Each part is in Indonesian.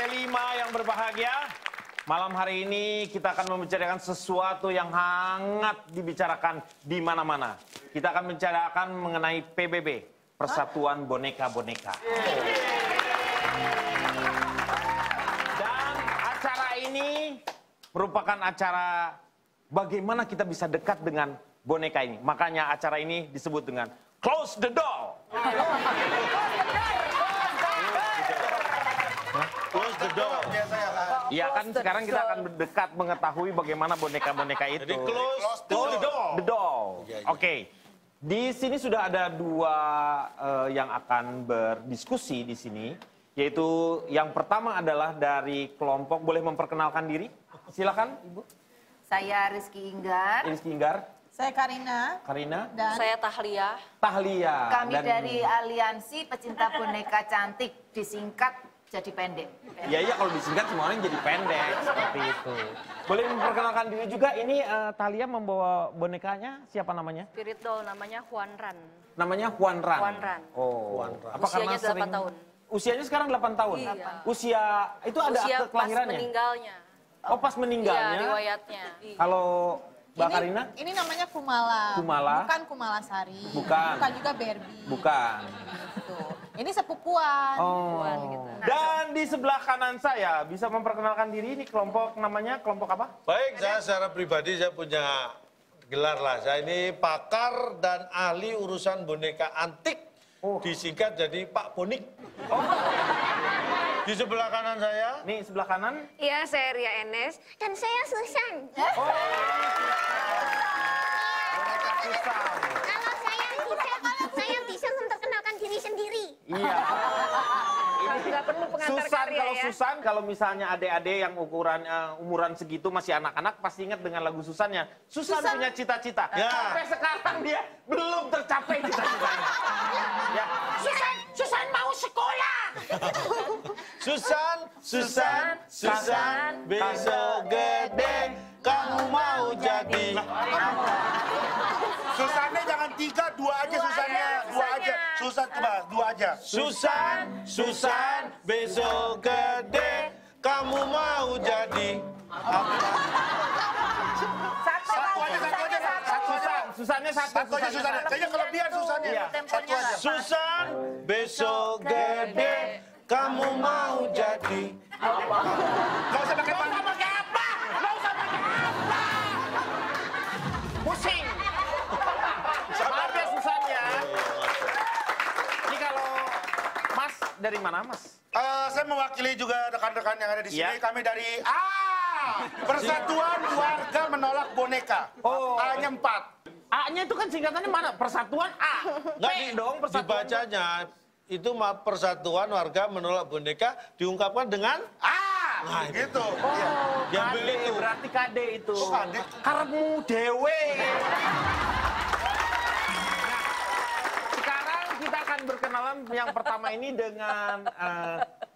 P5 yang berbahagia. Malam hari ini kita akan membicarakan sesuatu yang hangat dibicarakan di mana-mana. Kita akan membicarakan mengenai PBB, Persatuan Boneka-Boneka. Dan acara ini merupakan acara bagaimana kita bisa dekat dengan boneka ini. Makanya acara ini disebut dengan Close the Door. Close the door. Iya kan sekarang kita akan mendekat mengetahui bagaimana boneka-boneka itu. Jadi close the door. The door. Oke. Di sini sudah ada dua yang akan berdiskusi di sini, yaitu yang pertama adalah dari kelompok, boleh memperkenalkan diri? Silakan, Ibu. Saya Rizky Inggar. Rizky Inggar. Saya Karina. Karina. Dan Saya Tahlia. Tahlia. Kami dari Aliansi Pecinta Boneka Cantik, disingkat jadi pendek. Iya, kalau disingkat semua orang jadi pendek, seperti itu. Boleh memperkenalkan diri juga, ini Tahlia membawa bonekanya, siapa namanya? Spirit doll namanya Huan Ran. Namanya Huan Ran. Huan Ran. Oh. Huan Ran. Apa Usianya karena 8 tahun. Usianya sekarang 8 tahun? Iya. Usia, itu ada Usia akte pas kelahirannya? meninggalnya. Oh, pas meninggalnya? Iya, riwayatnya. Kalau Mbak Karina? ini namanya Kumala. Kumala. Bukan Kumala Sari. Bukan. Bukan juga Barbie. Bukan. Gitu. Ini sepupuan. Oh. gitu. Dan di sebelah kanan saya, bisa memperkenalkan diri, ini kelompok namanya, kelompok apa? Baik, saya secara pribadi saya punya gelar lah. Saya ini pakar dan ahli urusan boneka antik. Disingkat jadi Pak Bonik. Di sebelah kanan saya. Nih, sebelah kanan. Iya, saya Ria Enes dan saya Susan. Boneka Susan. Kalau saya bisa memperkenalkan diri sendiri. Iya. Nggak perlu pengantar Susan, karya kalau ya. Susan, kalau misalnya adik-adik yang umuran segitu masih anak-anak pasti ingat dengan lagu Susannya. Susan punya cita-cita. Ya. Sampai sekarang dia belum tercapai cita-citanya. Ya. Susan mau sekolah. Susan, besok gede, kamu mau jadi. Susannya jangan 3, 2 aja Susannya. 2 aja. Susan coba 2 aja. Susan, besok gede, kamu mau jadi. Satu aja. Susannya satu. Satu aja Susannya. Kayaknya kelebihan Susannya. Iya. Satu aja. Susan, besok gede, kamu mau jadi. Gak usah pakai panggung. Pusing. Maaf ya Susan ya. Ini kalau Mas dari mana Mas? Saya mewakili juga rekan-rekan yang ada di sini. Iya. Kami dari Persatuan Warga Menolak Boneka. Oh. A-nya 4. A-nya itu kan singkatannya mana? Persatuan A. Nggak, P dong persatuan. dibacanya itu Persatuan Warga Menolak Boneka diungkapkan dengan Nah, gitu. Iya. diambil KD, itu. berarti KD itu. Oh, KD. Karepmu dewe. Sekarang kita akan berkenalan yang pertama ini dengan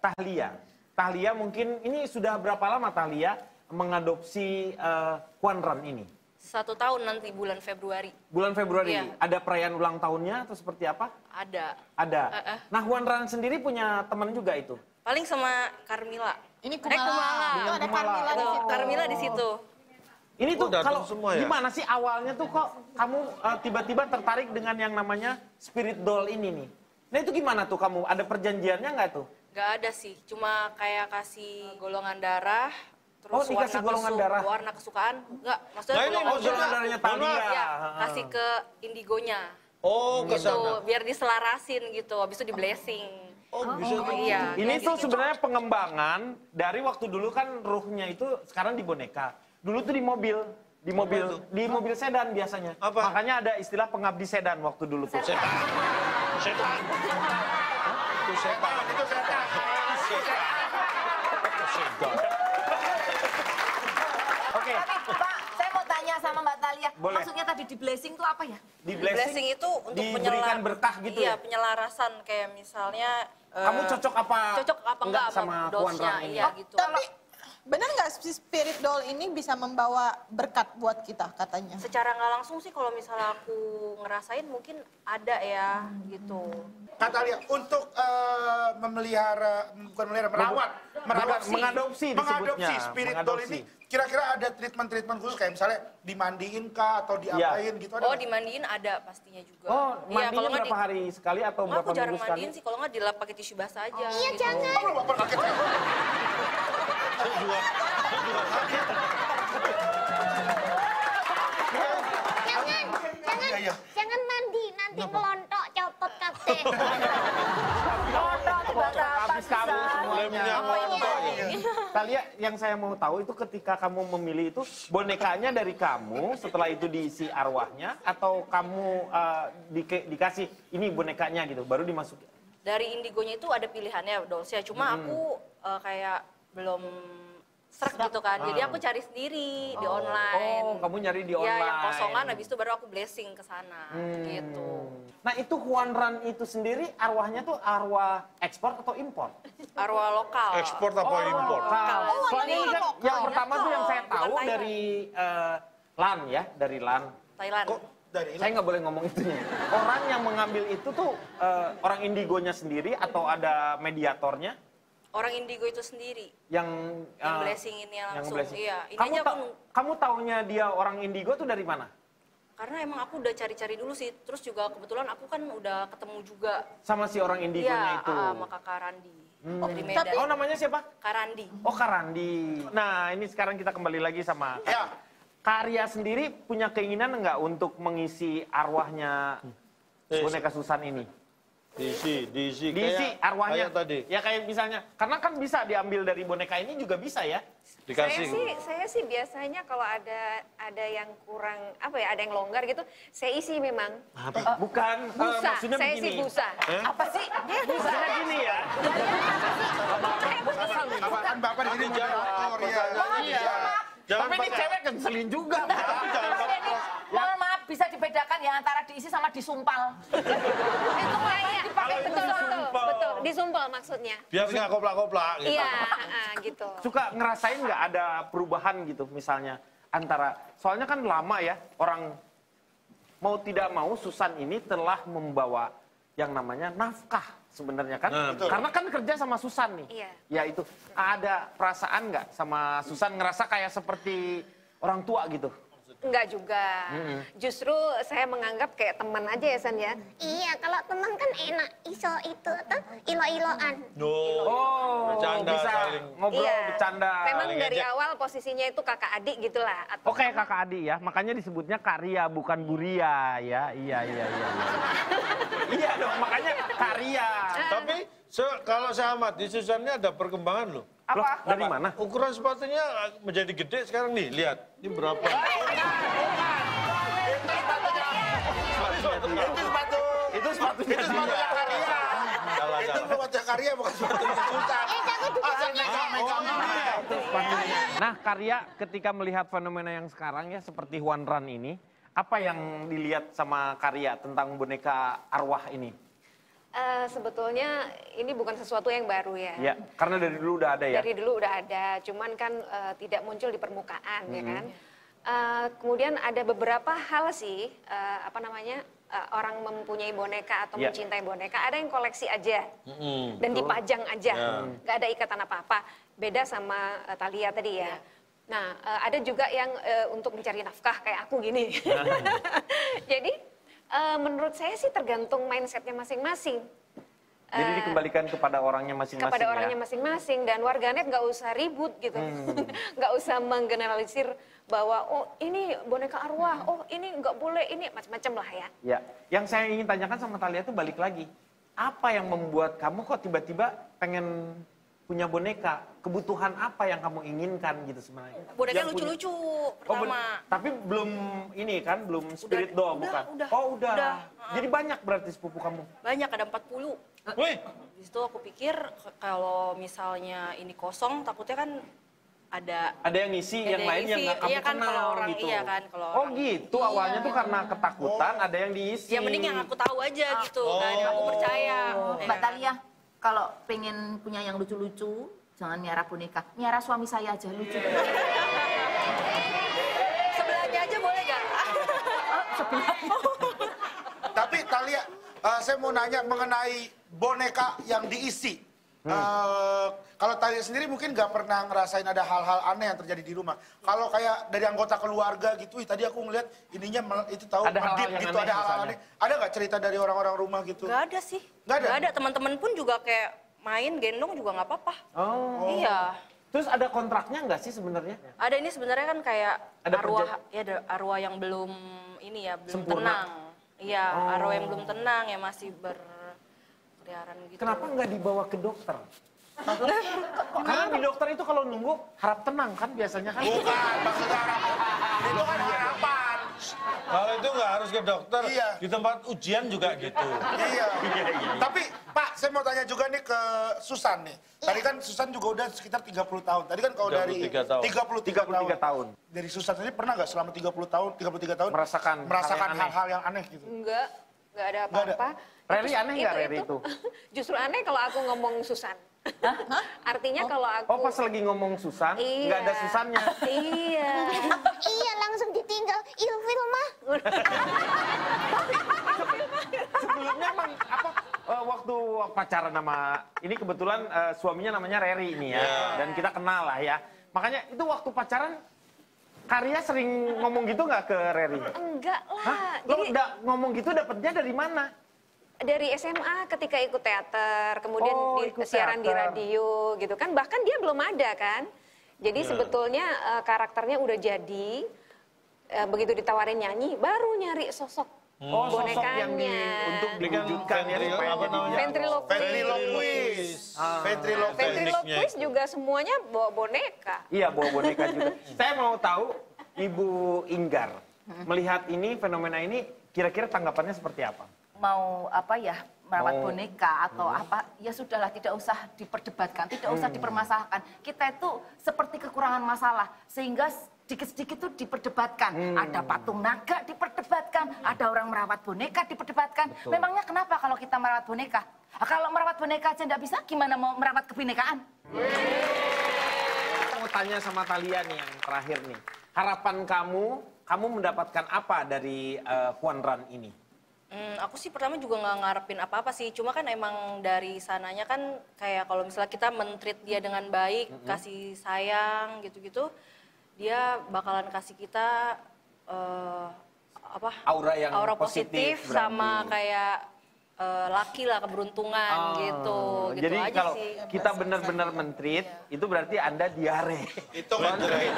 Tahlia. Tahlia mungkin ini sudah berapa lama Tahlia mengadopsi Huan Ran ini? 1 tahun nanti bulan Februari. Bulan Februari. Iya. Ada perayaan ulang tahunnya atau seperti apa? Ada. Ada. Nah, Huan Ran sendiri punya teman juga itu. Paling sama Carmila. Ini Kumala. Kumala. Itu ada Carmila di Tuh, situ. Carmila di situ. Ini tuh datang kalau semua ya? gimana sih awalnya tuh kok kamu tiba-tiba tertarik dengan yang namanya spirit doll ini nih? Nah itu gimana tuh kamu? Ada perjanjiannya nggak tuh? Gak ada sih, cuma kayak kasih golongan darah. Oh, dikasih golongan darah? Warna kesukaan. Enggak, maksudnya Nah, ini golongan maksudnya darah. darahnya Tahlia. Iya, kasih ke indigonya. Oh, ke Gitu, sana. biar diselarasin gitu, habis itu di blessing. Oh, bisa gitu. Iya. Ini kayak tuh gitu. sebenarnya pengembangan dari waktu dulu kan ruhnya itu sekarang di boneka. Dulu tuh di mobil. Di mobil sedan biasanya. Apa? Makanya ada istilah pengabdi sedan waktu dulu tuh. Setan. Itu setan. Itu setan. Oke, Pak, saya mau tanya sama Mbak Talia. Boleh. Maksudnya tadi di blessing itu apa ya? di Blessing blessing itu untuk diberikan berkah gitu iya, ya? penyelarasan kayak misalnya Kamu cocok apa? cocok apa enggak sama sama Huan dosnya, Ran ini? iya gitu. Tapi Benar nggak si spirit doll ini bisa membawa berkat buat kita katanya? Secara nggak langsung sih kalau misalnya aku ngerasain mungkin ada ya gitu. Kata Alia, untuk memelihara, bukan memelihara, merawat mengadopsi disebutnya, spirit doll ini, kira-kira ada treatment khusus kayak misalnya dimandiin kah atau diapain gitu? Ada Oh, nggak? dimandiin ada pastinya juga. Oh, Iya, mandinya berapa hari sekali atau berapa aku jarang minggu sekali? mandiin sih, kalau nggak dilap pakai tisu basah aja. Iya, gitu. jangan. Oh, bapak kaget saya. Iya. Jangan mandi, nanti melontok copot kabeh. Habis kamu semuanya. Lemnya Talia, yang saya mau tahu itu ketika kamu memilih itu bonekanya dari kamu, setelah itu diisi arwahnya, atau kamu dikasih ini bonekanya gitu, baru dimasukin? Dari Indigonya itu ada pilihannya dolls-nya, cuma aku kayak belum srek gitu kan. Jadi aku cari sendiri di online. Oh, kamu nyari di Iya, online. yang kosongan habis itu baru aku blessing ke sana gitu. Nah, itu Huanran itu sendiri arwahnya tuh arwah ekspor atau impor? Arwah lokal. ekspor apa impor? Lokal. Oh, Soalnya ini kan lokal. yang pertama tuh yang saya Bukan tahu Thailand. dari LAN ya, dari LAN. Thailand. Kok dari Saya nggak boleh ngomong itunya. Orang yang mengambil itu tuh orang Indigonya sendiri atau ada mediatornya Orang Indigo itu sendiri yang blessinginnya yang langsung. blessing. Iya, ini Kamu aja kamu taunya dia orang Indigo tuh dari mana? karena emang aku udah cari-cari dulu sih. Terus juga kebetulan aku kan udah ketemu juga. Sama si orang Indigonya Iya, itu. sama Kakak Randi dari Medan. Oh, namanya siapa? Kak Randi. Oh, Karandi. Nah, ini sekarang kita kembali lagi sama Ya. Karya sendiri punya keinginan nggak untuk mengisi arwahnya boneka Susan ini? Diisi Diisi arwahnya. kayak tadi. Ya kayak misalnya, karena kan bisa diambil dari boneka ini juga bisa ya. Dikasih. Saya sih biasanya kalau ada yang kurang apa ya, ada yang longgar gitu, saya isi memang. Bukan, Busa, maksudnya saya begini. isi busa. Apa sih? Maksudnya gini ya. Kan bapak di sini moderator ya. Iya. Jangan Tapi ini pakai- cewek ngeselin juga. Mohon maaf, bisa dibedakan ya antara diisi sama disumpal. Itu kayak Dipakai betul, betul, disumpel maksudnya. Biar nggak koplak-koplak gitu. Iya, gitu. Suka ngerasain nggak ada perubahan gitu misalnya antara, soalnya kan lama ya orang mau tidak mau Susan ini telah membawa yang namanya nafkah sebenarnya kan. Nah, betul. Karena kan kerja sama Susan nih. Iya. Ya itu, ada perasaan nggak sama Susan ngerasa kayak seperti orang tua gitu? Enggak juga. Justru saya menganggap kayak teman aja ya, San ya. Iya, kalau teman kan enak iso itu tuh ilo-iloan. Oh, Bercanda, bisa saling. ngobrol, Iya. bercanda. Memang Saling dari ngejek. awal posisinya itu kakak adik gitulah. Atau Oke, kakak adik ya, makanya disebutnya Karya bukan Buria ya. Iya. Iya dong, makanya Karya. Tapi kalau saya amati Susannya ada perkembangan loh. Loh, dari mana? Ukuran sepatunya menjadi gede sekarang nih, lihat. Ini berapa? Itu sepatunya dia. Salah, Itu salah. buat karya bukan sepatunya Susan. Nah, Karya ketika melihat fenomena yang sekarang ya seperti Huan Ran ini, apa yang dilihat sama Karya tentang boneka arwah ini? sebetulnya ini bukan sesuatu yang baru ya. Ya, karena dari dulu udah ada ya. Dari dulu udah ada, cuman kan tidak muncul di permukaan ya kan. Kemudian ada beberapa hal sih, orang mempunyai boneka atau Ya. mencintai boneka, ada yang koleksi aja dan dipajang aja, nggak ada ikatan apa-apa. Beda sama Thalia tadi ya. Nah, ada juga yang untuk mencari nafkah kayak aku gini. Jadi menurut saya sih tergantung mindsetnya masing-masing. Jadi dikembalikan kepada orangnya masing-masing Kepada ya. orangnya masing-masing, dan warganet nggak usah ribut gitu, nggak usah menggeneralisir bahwa oh ini boneka arwah, oh ini nggak boleh, ini macam-macam lah ya. Ya, yang saya ingin tanyakan sama Thalia itu balik lagi. Apa yang membuat kamu kok tiba-tiba pengen punya boneka? Kebutuhan apa yang kamu inginkan gitu sebenarnya? Boneka Yang punya- lucu-lucu Oh, pertama. tapi belum ini kan, belum spirit doll bukan? udah. Oh, udah. Udah. Jadi banyak berarti sepupu kamu. Banyak, ada 40. Wih, Habis itu aku pikir kalau misalnya ini kosong, takutnya kan ada Ada yang ngisi, yang yang lain yang ngisi. nggak kamu Iya kan, kenal kalau orang- gitu. iya kan, kalau oh orang- gitu, awalnya tuh karena ketakutan ada yang diisi. ya mending yang aku tahu aja gitu kan, yang aku percaya. Ya Mbak kan? Thalia, kalau pengen punya yang lucu-lucu, Jangan miara boneka, miara suami saya aja lucu. Sebelahnya aja boleh gak? Tapi Thalia, saya mau nanya mengenai boneka yang diisi. Kalau Thalia sendiri mungkin nggak pernah ngerasain ada hal-hal aneh yang terjadi di rumah. Kalau kayak dari anggota keluarga gitu, tadi aku ngeliat ininya itu tahu Ada hal-hal medit yang gitu, aneh ada hal-hal misalnya. aneh. Ada nggak cerita dari orang-orang rumah gitu? Gak ada sih. Nggak ada? Gak ada, teman-teman pun juga kayak main gendong juga nggak apa-apa. Oh. Iya. Terus ada kontraknya nggak sih sebenarnya? Ada ini sebenarnya kan kayak Ada arwah, ya ada arwah yang belum ini ya, belum Sempurna. tenang. Iya, Oh. arwah yang belum tenang ya masih berkeliaran gitu. Kenapa nggak dibawa ke dokter? Karena di dokter itu kalau nunggu harap tenang kan biasanya kan? Bukan, maksudnya itu kan harapan. Kalau itu nggak harus ke dokter, Iya. di tempat ujian juga gitu. Iya. Tapi Pak, saya mau tanya juga nih ke Susan nih. Tadi kan Susan juga udah sekitar 30 tahun. Tadi kan kalau dari 33 tahun. 33 tahun. Dari Susan sendiri pernah nggak selama 33 tahun Merasakan hal-hal yang aneh gitu? Enggak ada Nggak ada. apa-apa. Reri aneh nggak Reri itu? Justru aneh kalau aku ngomong Susan. Artinya kalau aku... Oh pas lagi ngomong Susan, nggak ada Susannya. Iya. Iya, langsung ditinggal. Ilfil mah. Sebelumnya emang apa waktu pacaran sama ini kebetulan suaminya namanya Reri ini ya, dan kita kenal lah ya. Makanya itu waktu pacaran Karya sering ngomong gitu nggak ke Reri? Enggak lah. Lo Jadi ngomong gitu dapetnya dari mana? dari SMA ketika ikut teater, kemudian Oh, ikut siaran di teater. radio gitu kan. Bahkan dia belum ada kan. Jadi sebetulnya karakternya udah jadi. Begitu ditawarin nyanyi, baru nyari sosok Oh, sosok yang bonekanya. untuk diwujudkan ya supaya apa jadi namanya? dia. Ventriloquist. Ventriloquist. Ventriloquist juga semuanya bawa boneka. Iya, bawa boneka juga. Saya mau tahu Ibu Inggar, melihat ini, fenomena ini, kira-kira tanggapannya seperti apa? Mau apa ya, merawat boneka atau apa, ya sudahlah, tidak usah diperdebatkan, tidak usah dipermasalahkan. Kita itu seperti kekurangan masalah, sehingga sedikit-sedikit itu diperdebatkan. Ada patung naga diperdebatkan, ada orang merawat boneka diperdebatkan. Memangnya kenapa kalau kita merawat boneka? Nah, kalau merawat boneka aja nggak bisa, gimana mau merawat kebinekaan? Saya mau tanya sama Thalia nih yang terakhir nih. Harapan kamu mendapatkan apa dari Juan Ran ini? Aku sih pertama juga nggak ngarepin apa-apa sih. Cuma kan emang dari sananya kan kayak kalau misalnya kita men-treat dia dengan baik, kasih sayang gitu-gitu, dia bakalan kasih kita Aura positif berarti. sama kayak laki lah, keberuntungan gitu. Gitu Jadi aja kalau sih. kita benar-benar men-treat, itu berarti Anda diare. Itu nggak cerit.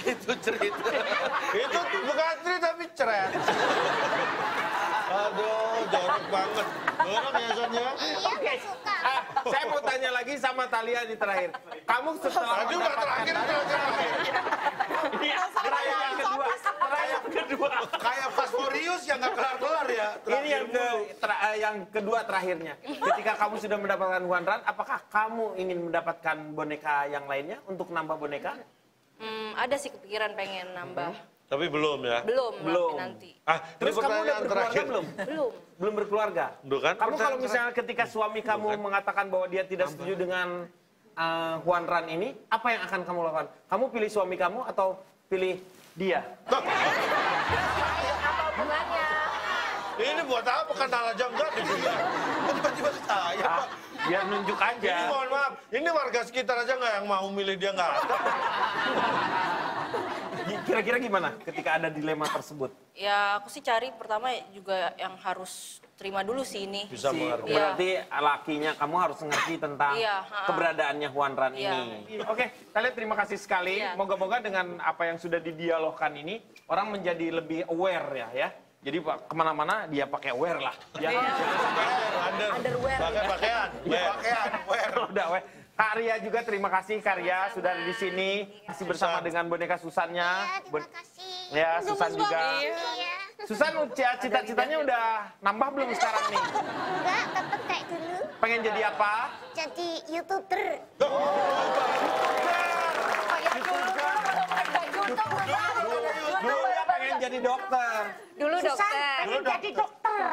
Itu cerit. Itu bukan cerit tapi ceret. Aduh, jorok banget. Jorok ya, Son ya? Iya, nggak suka. Saya mau tanya lagi sama Thalia di terakhir. Kamu setelah Aduh, nggak terakhir. ini gerai yang kedua. Gerai yang kedua. Kayak Fast-Furious yang nggak kelar-kelar ya. Ini yang kedua terakhirnya. Ketika kamu sudah mendapatkan Juan Ran, apakah kamu ingin mendapatkan boneka yang lainnya untuk nambah boneka? Ada sih kepikiran pengen nambah. Tapi belum ya? Belum. Nanti. Terus kamu udah pertanyaan berkeluarga terakhir. belum? Belum. Belum berkeluarga? Belum kan? Kamu kalau Pertanyaan misalnya ketika suami kamu mengatakan bahwa dia tidak setuju dengan Juan Ran ini, apa yang akan kamu lakukan? Kamu pilih suami kamu atau pilih dia? Apa hubungannya? Ini buat apa? Kenal aja enggak di dia. Kok tiba-tiba ke saya, Pak? Biar nunjuk Ini aja. mohon maaf, ini warga sekitar aja nggak yang mau milih dia nggak ada. Kira-kira gimana ketika ada dilema tersebut? Ya aku sih cari pertama juga yang harus terima dulu sih ini. Bisa mengerti. Berarti lakinya kamu harus ngerti tentang Iya, keberadaannya Juan Ran Iya. ini. Oke, kalian terima kasih sekali. Iya. Moga-moga dengan apa yang sudah didialogkan ini, orang menjadi lebih aware ya. Jadi kemana-mana dia pakai aware lah. Ya. Underwear. Pakai pakaian. Pakaian, wear. Udah, weh. Kak Ria juga terima kasih Karya sudah ada di sini. Masih bersama dengan boneka Susannya. Ya, terima kasih. Ya, Susan juga. Iya. Susan cita-citanya udah nambah belum sekarang nih? Enggak, tetap kayak dulu. Pengen jadi apa? Jadi YouTuber. Kayak Dulu dia pengen jadi dokter. Dulu dokter. Dulu dokter.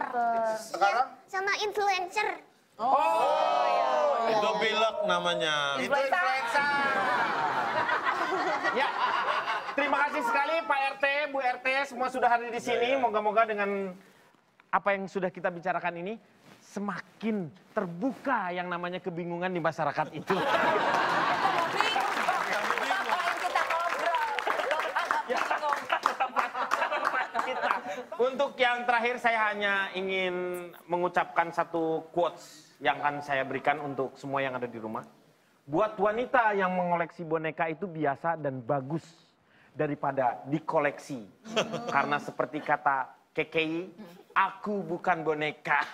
Sekarang Sama influencer. Itu pilek namanya. Itu influenza. Ya, terima kasih sekali Pak RT, Bu RT, semua sudah hadir di sini. Moga-moga dengan apa yang sudah kita bicarakan ini, semakin terbuka yang namanya kebingungan di masyarakat itu. Untuk yang terakhir saya hanya ingin mengucapkan satu quotes yang akan saya berikan untuk semua yang ada di rumah. Buat wanita yang mengoleksi boneka itu biasa dan bagus daripada dikoleksi. Karena seperti kata KKI, aku bukan boneka.